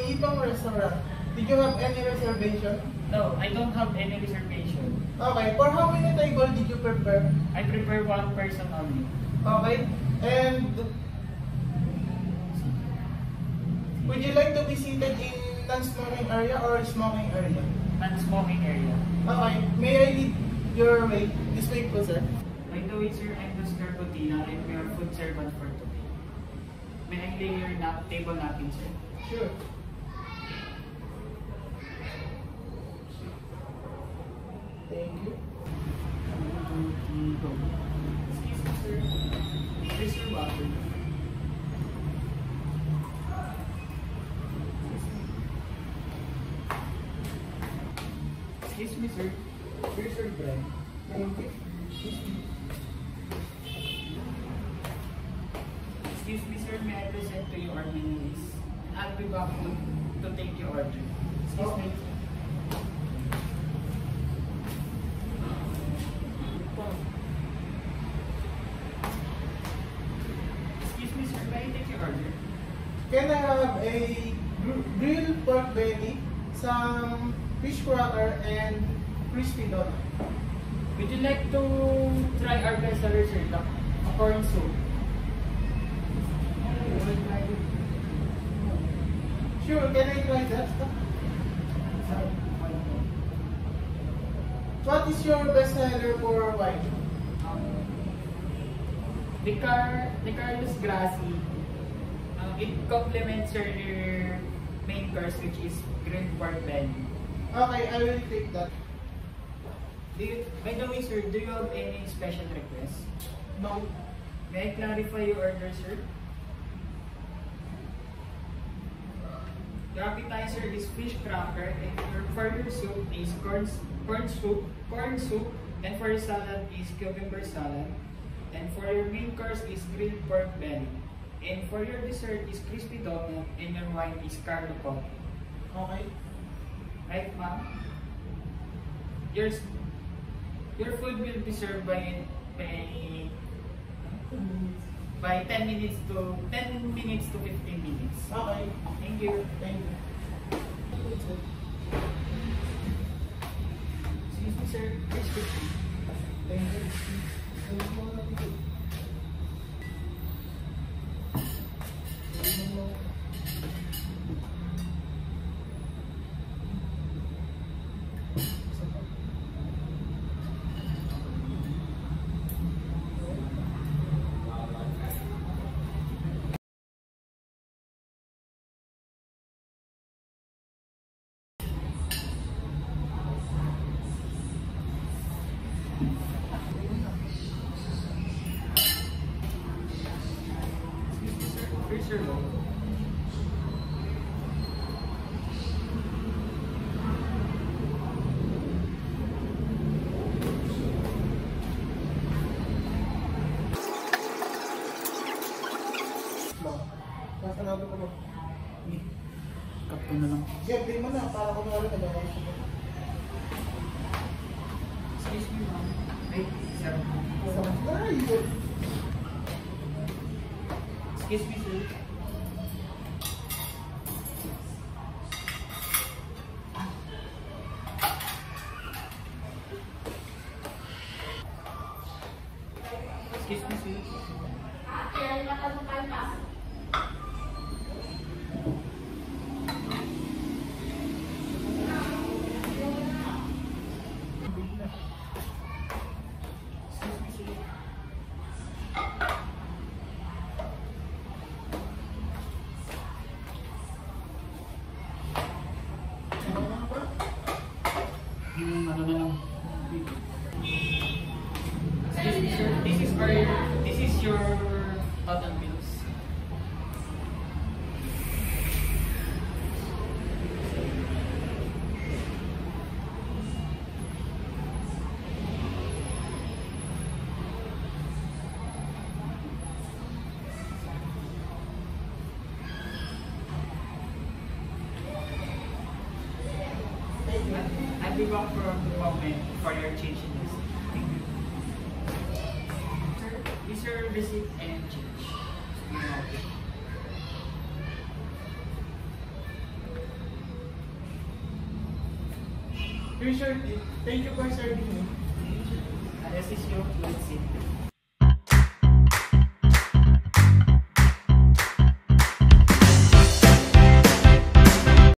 Ibang restaurant. Did you have any reservation? No, I don't have any reservation. Okay, for how many tables did you prepare? I prepare one person only. Okay, and would you like to be seated in non-smoking area or smoking area? Non-smoking area. Okay, may I lead your way? This way po, sir. By the way, sir, I'm Mr. Coutina and we are food servant for today. May I lay your table napkin, sir? Sure. Thank you. Excuse me, sir. Here's your water. Excuse me, sir. Here's your bread. Thank you. Excuse me, sir. May I present to you our menu list? I'll be back to take your order. Excuse me. Excuse me, sir. May I take your order? Can I have a grilled pork belly, some fish cracker, and crispy donut? Would you like to try our best seller, sir? The corn soup. Sure, can I try that? What is your best seller for wine? The Carlos Grassi. It complements your main course, which is grilled pork belly. Okay, I will take that. By the way, sir, do you have any special requests? No. May I clarify your order, sir? The appetizer is fish cracker, and for your soup is corn soup, and for your salad is cucumber salad, and for your main course is grilled pork belly, and for your dessert is crispy donut, and your wine is Carlo coffee. Okay. Right, ma'am? Your food will be served by 10 minutes to 15 minutes. Okay. Thank you. Thank you. Excuse me, sir. Please proceed. Thank you. Here's your logo. Sasanado ko mo. Cup ko na lang. Siyempre mo na, para ko na rin nagkakaroon sa mga. Excuse me, ma'am. Ay, sir. Excuse me, sir. Excuse me, sir. Yung ano na lang. Excuse me, sir. This is your total bills. I'll be back for a moment for your change in this. Thank you. Sir, is your receipt and change? Here's your tip. Thank you for serving me. This is your food.